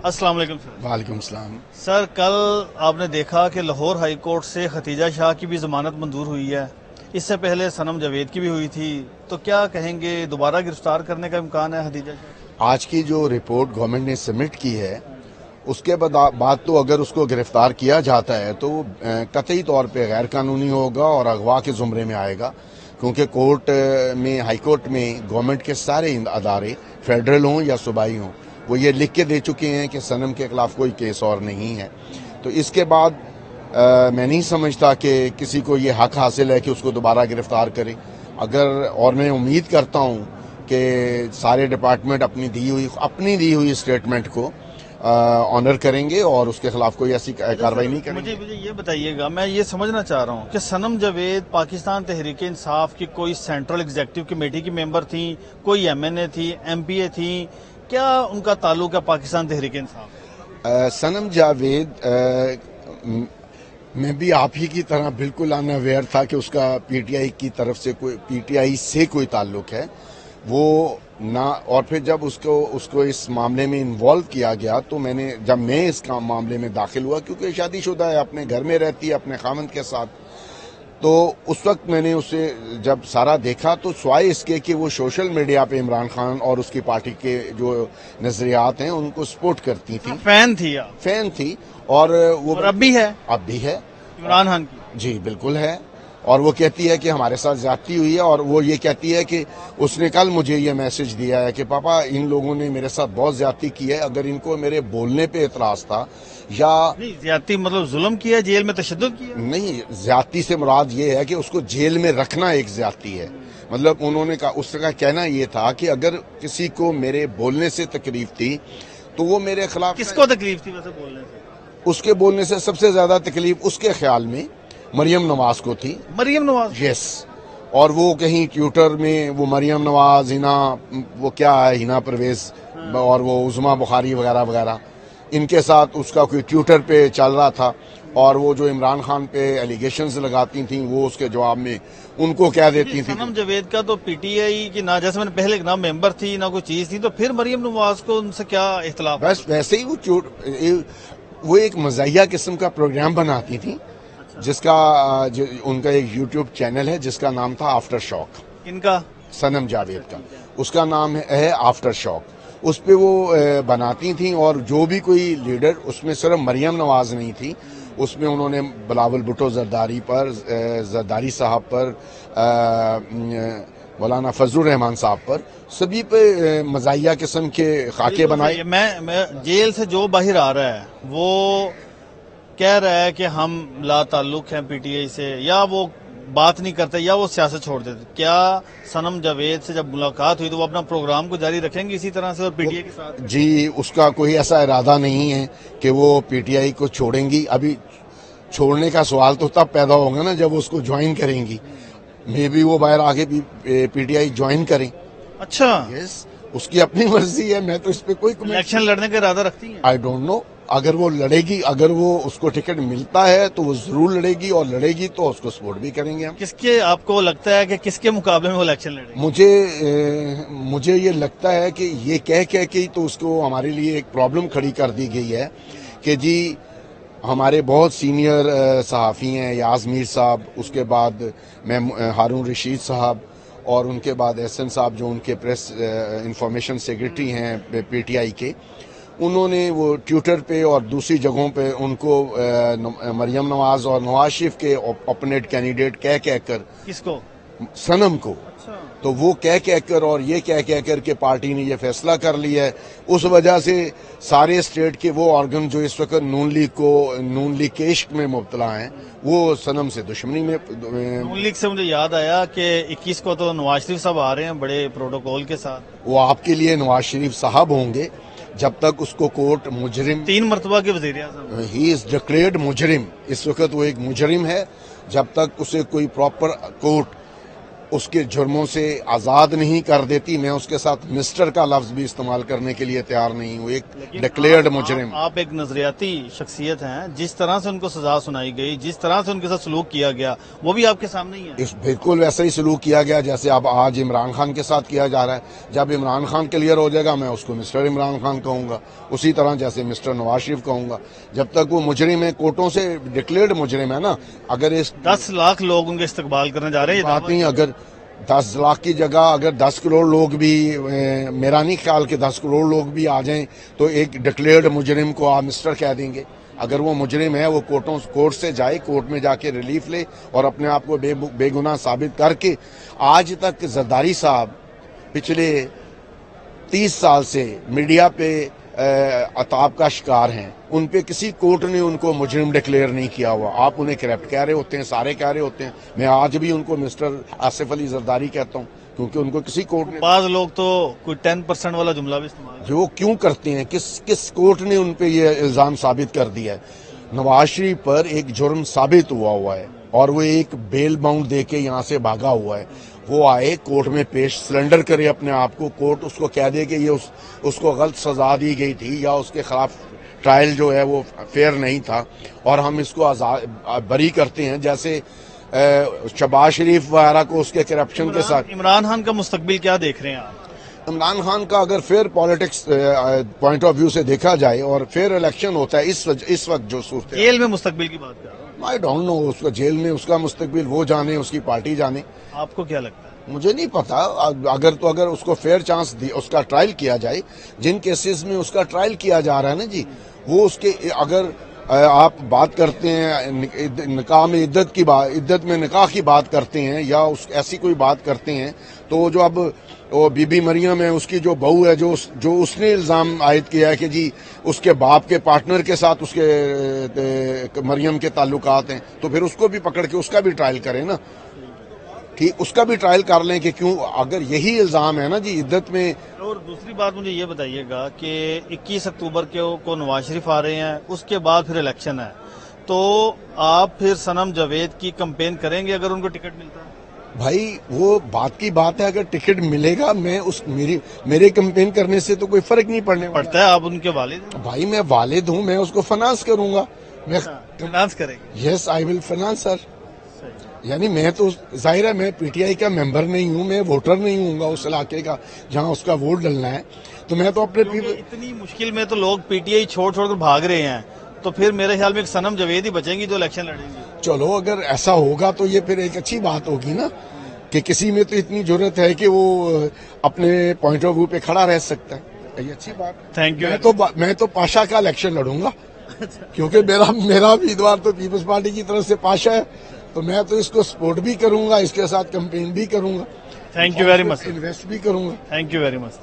السلام علیکم سر۔ وعلیکم السلام۔ سر کل آپ نے دیکھا کہ لاہور ہائی کورٹ سے ختیجہ شاہ کی بھی ضمانت منظور ہوئی ہے، اس سے پہلے صنم جاوید کی بھی ہوئی تھی، تو کیا کہیں گے دوبارہ گرفتار کرنے کا امکان ہے ختیجہ شاہ؟ آج کی جو رپورٹ گورنمنٹ نے سبمٹ کی ہے اس کے بعد تو اگر اس کو گرفتار کیا جاتا ہے تو قطعی طور پہ غیر قانونی ہوگا اور اغوا کے زمرے میں آئے گا، کیونکہ کورٹ میں ہائی کورٹ میں گورنمنٹ کے سارے ادارے فیڈرل ہوں یا صوبائی ہوں وہ یہ لکھ کے دے چکے ہیں کہ صنم کے خلاف کوئی کیس اور نہیں ہے۔ تو اس کے بعد میں نہیں سمجھتا کہ کسی کو یہ حق حاصل ہے کہ اس کو دوبارہ گرفتار کرے، اور میں امید کرتا ہوں کہ سارے ڈپارٹمنٹ اپنی دی ہوئی اسٹیٹمنٹ کو آنر کریں گے اور اس کے خلاف کوئی ایسی کارروائی نہیں کریں گے۔ مجھے یہ بتائیے گا، میں یہ سمجھنا چاہ رہا ہوں کہ صنم جاوید پاکستان تحریک انصاف کی کوئی سینٹرل ایگزیکٹو کمیٹی کی ممبر تھیں، کوئی ایم این اے تھی، ایم پی اے تھیں، کیا ان کا تعلق ہے پاکستان تحریک انصاف؟ صنم جاوید میں بھی آپ ہی کی طرح بالکل اناویئر تھا کہ اس کا پی ٹی آئی سے کوئی تعلق ہے وہ نہ، اور پھر جب اس کو اس معاملے میں انوالو کیا گیا تو جب میں اس معاملے میں داخل ہوا، کیونکہ شادی شدہ ہے، اپنے گھر میں رہتی ہے اپنے خاوند کے ساتھ، تو اس وقت میں نے اسے جب سارا دیکھا تو سوائے اس کے کہ وہ سوشل میڈیا پہ عمران خان اور اس کی پارٹی کے جو نظریات ہیں ان کو سپورٹ کرتی تھی، فین تھی، اور وہ اب بھی ہے عمران خان کی، جی بالکل ہے، اور وہ کہتی ہے کہ ہمارے ساتھ زیادتی ہوئی ہے، اور وہ یہ کہتی ہے کہ اس نے کل مجھے یہ میسج دیا ہے کہ پاپا ان لوگوں نے میرے ساتھ بہت زیادتی کی ہے، اگر ان کو میرے بولنے پہ اعتراض تھا یا زیادتی مطلب ظلم کیا، جیل میں تشدد کیا؟ نہیں، زیادتی سے مراد یہ ہے کہ اس کو جیل میں رکھنا ایک زیادتی ہے، مطلب انہوں نے کہا، اس کا کہنا یہ تھا کہ اگر کسی کو میرے بولنے سے تکلیف تھی تو وہ میرے خلاف۔ کس کو تکلیف تھی ویسے بولنے سے؟ اس کے بولنے سے سب سے زیادہ تکلیف اس کے خیال میں مریم نواز کو تھی۔ مریم نواز؟ یس، اور وہ کہیں ٹویٹر میں وہ مریم نواز، وہ کیا ہے، ہنا پرویز اور وہ عظما بخاری وغیرہ وغیرہ، ان کے ساتھ اس کا کوئی ٹویٹر پہ چل رہا تھا، اور وہ جو عمران خان پہ ایلیگیشنز لگاتی تھیں وہ اس کے جواب میں ان کو کہہ دیتی تھیں۔ صنم جاوید کا تو پی ٹی آئی کی نہ، جیسے میں نے پہلے نہ ممبر تھی نہ کوئی چیز تھی، تو پھر مریم نواز کو ان سے کیا اختلاف؟ بس ویسے ہی وہ ایک مزاحیہ قسم کا پروگرام بناتی تھیں، جس کا ان کا ایک یوٹیوب چینل ہے جس کا نام تھا آفٹر شاک۔ ان کا؟ صنم جاوید کا، اس کا نام ہے آفٹر شاک، اس پہ وہ بناتی تھیں، اور جو بھی کوئی لیڈر، اس میں صرف مریم نواز نہیں تھی، اس میں انہوں نے بلاول بھٹو زرداری صاحب پر، مولانا فضل الرحمان صاحب پر، سبھی پہ مزاحیہ قسم کے خاکے بنائے۔ میں جیل سے جو باہر آ رہا ہے وہ کہہ رہا ہے کہ ہم لا تعلق ہیں پی ٹی آئی سے، یا وہ بات نہیں کرتے یا وہ سیاست چھوڑ دیتے، کیا صنم جاوید سے جب ملاقات ہوئی تو وہ اپنا پروگرام کو جاری رکھیں گے اسی طرح سے اور پی ٹی آئی کے ساتھ؟ جی، اس کا کوئی ایسا ارادہ نہیں ہے کہ وہ پی ٹی آئی کو چھوڑیں گی، ابھی چھوڑنے کا سوال تو تب پیدا ہوگا نا جب اس کو جوائن کریں گی، مے بی وہ باہر آگے بھی پی ٹی آئی جوائن کریں۔ اچھا، یس، اس کی اپنی مرضی ہے، میں تو اس پہ کوئی الیکشن لڑنے کا ارادہ رکھتی ہیں؟ آئی ڈونٹ نو، اگر وہ لڑے گی، اگر وہ اس کو ٹکٹ ملتا ہے تو وہ ضرور لڑے گی، اور لڑے گی تو اس کو سپورٹ بھی کریں گے ہم۔ کس کے آپ کو لگتا ہے کہ کس کے مقابلے میں وہ الیکشن لڑے گی؟ مجھے یہ لگتا ہے کہ یہ کہہ کے تو اس کو ہمارے لیے ایک پرابلم کھڑی کر دی گئی ہے کہ جی ہمارے بہت سینئر صحافی ہیں، یاز میر صاحب، اس کے بعد میں ہارون رشید صاحب، اور ان کے بعد احسن صاحب جو ان کے پریس انفارمیشن سیکرٹری ہیں پی ٹی آئی کے، انہوں نے وہ ٹویٹر پہ اور دوسری جگہوں پہ ان کو مریم نواز اور نواز شریف کے اپوننٹ کینڈیڈیٹ کہہ کر، کس کو؟ صنم کو، تو وہ کہہ کر اور یہ کہہ کر کے پارٹی نے یہ فیصلہ کر لیا ہے، اس وجہ سے سارے اسٹیٹ کے وہ آرگن جو اس وقت نون لیگ کے عشق میں مبتلا ہیں وہ صنم سے دشمنی میں۔ نون لیگ سے مجھے یاد آیا کہ 21 کو تو نواز شریف صاحب آ رہے ہیں بڑے پروٹوکول کے ساتھ، وہ آپ کے لیے نواز شریف صاحب ہوں گے جب تک اس کو کورٹ مجرم، 3 مرتبہ کے وزیر اعظم، ہی از ڈکلیئرڈ مجرم، اس وقت وہ ایک مجرم ہے، جب تک اسے کوئی پراپر کورٹ اس کے جرموں سے آزاد نہیں کر دیتی، میں اس کے ساتھ مسٹر کا لفظ بھی استعمال کرنے کے لیے تیار نہیں ہوں. ایک ڈکلیئرڈ مجرم. آپ ایک نظریاتی شخصیت ہیں، جس طرح سے ان کو سزا سنائی گئی، جس طرح سے ان کے ساتھ سلوک کیا گیا، وہ بھی آپ کے سامنے ہی ہے. بالکل ویسا ہی سلوک کیا گیا جیسے اب آج عمران خان کے ساتھ کیا جا رہا ہے. جب عمران خان کلیئر ہو جائے گا میں اس کو مسٹر عمران خان کہوں گا، اسی طرح جیسے مسٹر نواز شریف کہوں گا. جب تک وہ مجرم ہے، کورٹوں سے ڈکلیئرڈ مجرم ہے نا. اگر اس 10 لاکھ لوگ ان کے استقبال کرنے جا رہے ہیں، یہ بات دعویٰ نہیں، اگر 10 لاکھ کی جگہ اگر 10 کروڑ لوگ بھی، میرا نہیں خیال کہ 10 کروڑ لوگ بھی آ جائیں تو ایک ڈکلیئرڈ مجرم کو آپ مسٹر کہہ دیں گے. اگر وہ مجرم ہے وہ کورٹ سے جائے، کورٹ میں جا کے ریلیف لے اور اپنے آپ کو بے گناہ ثابت کر کے. آج تک زرداری صاحب پچھلے 30 سال سے میڈیا پہ عطاب کا شکار ہیں، ان پہ کسی کورٹ نے ان کو مجرم ڈکلیئر نہیں کیا ہوا. آپ انہیں کرپٹ کہہ رہے ہوتے ہیں، سارے کہہ رہے ہوتے ہیں. میں آج بھی ان کو مسٹر آصف علی زرداری کہتا ہوں کیونکہ ان کو کسی کورٹ نے، بعض لوگ تو کوئی 10% والا جملہ بھی استعمال کرتے ہیں. جو کیوں کرتے ہیں، کس کورٹ نے ان پہ یہ الزام ثابت کر دیا ہے. نواز شریف پر ایک جرم ثابت ہوا ہے اور وہ ایک بیل باؤنڈ دے کے یہاں سے بھاگا ہوا ہے. وہ آئے کورٹ میں پیش، سلنڈر کرے اپنے آپ کو، کورٹ اس کو کہہ دے کہ یہ اس کو غلط سزا دی گئی تھی یا اس کے خلاف ٹرائل جو ہے وہ فیئر نہیں تھا اور ہم اس کو بری کرتے ہیں. جیسے شہباز شریف وغیرہ کو اس کے کرپشن کے ساتھ. عمران خان کا مستقبل کیا دیکھ رہے ہیں آپ؟ عمران خان کا اگر fair politics point of view سے دیکھا جائے اور فیئر الیکشن ہوتا ہے اس وقت جو صورت ہے، جیل میں مستقبل کی بات کر رہا ہوں. آئی ڈونٹ نو، اس کا جیل میں اس کا مستقبل وہ جانے، اس کی پارٹی جانے. آپ کو کیا لگتا ہے؟ مجھے نہیں پتا. اگر اس کو فیئر چانس دی، اس کا ٹرائل کیا جائے، جن کیسز میں اس کا ٹرائل کیا جا رہا ہے نا جی، وہ اس کے، اگر آپ بات کرتے ہیں نکاح میں عدت میں نکاح کی بات کرتے ہیں یا ایسی کوئی بات کرتے ہیں، تو جو اب وہ بی بی مریم ہے، اس کی جو بہو ہے، جو اس نے الزام عائد کیا ہے کہ جی اس کے باپ کے پارٹنر کے ساتھ اس کے مریم کے تعلقات ہیں، تو پھر اس کو بھی پکڑ کے اس کا بھی ٹرائل کریں نا. ٹھیک، اس کا بھی ٹرائل کر لیں کہ کیوں، اگر یہی الزام ہے نا جی عدت میں. اور دوسری بات مجھے یہ بتائیے گا کہ 21 اکتوبر کو نواز شریف آ رہے ہیں، اس کے بعد پھر الیکشن ہے، تو آپ پھر صنم جاوید کی کمپین کریں گے اگر ان کو ٹکٹ ملتا ہے؟ بھائی وہ بات کی بات ہے، اگر ٹکٹ ملے گا میں میرے کمپین کرنے سے تو کوئی فرق نہیں پڑنے والا. پڑتا ہے، آپ ان کے والد ہیں. بھائی میں والد ہوں، میں اس کو فنانس کروں گا. میں فنانس کریں گے. یس آئی ول فنانس سر. یعنی میں تو ظاہر ہے میں پی ٹی آئی کا ممبر نہیں ہوں، میں ووٹر نہیں ہوں گا اس علاقے کا جہاں اس کا ووٹ ڈلنا ہے. تو میں تو اپنے اتنی مشکل میں تو لوگ پی ٹی آئی چھوڑ کر بھاگ رہے ہیں، تو پھر میرے خیال میں ایک صنم جاوید ہی بچیں گی جو الیکشن لڑیں گے. چلو اگر ایسا ہوگا تو یہ پھر ایک اچھی بات ہوگی نا کہ کسی میں تو اتنی ضرورت ہے کہ وہ اپنے پوائنٹ آف ویو پہ کھڑا رہ سکتا ہے. یہ اچھی بات. Thank you. میں تو پاشا کا الیکشن لڑوں گا کیونکہ میرا امیدوار تو پیپلز پارٹی کی طرف سے پاشا ہے، تو میں تو اس کو سپورٹ بھی کروں گا، اس کے ساتھ کمپین بھی کروں گا. Thank you very much. Invest بھی کروں گا. Thank you very much.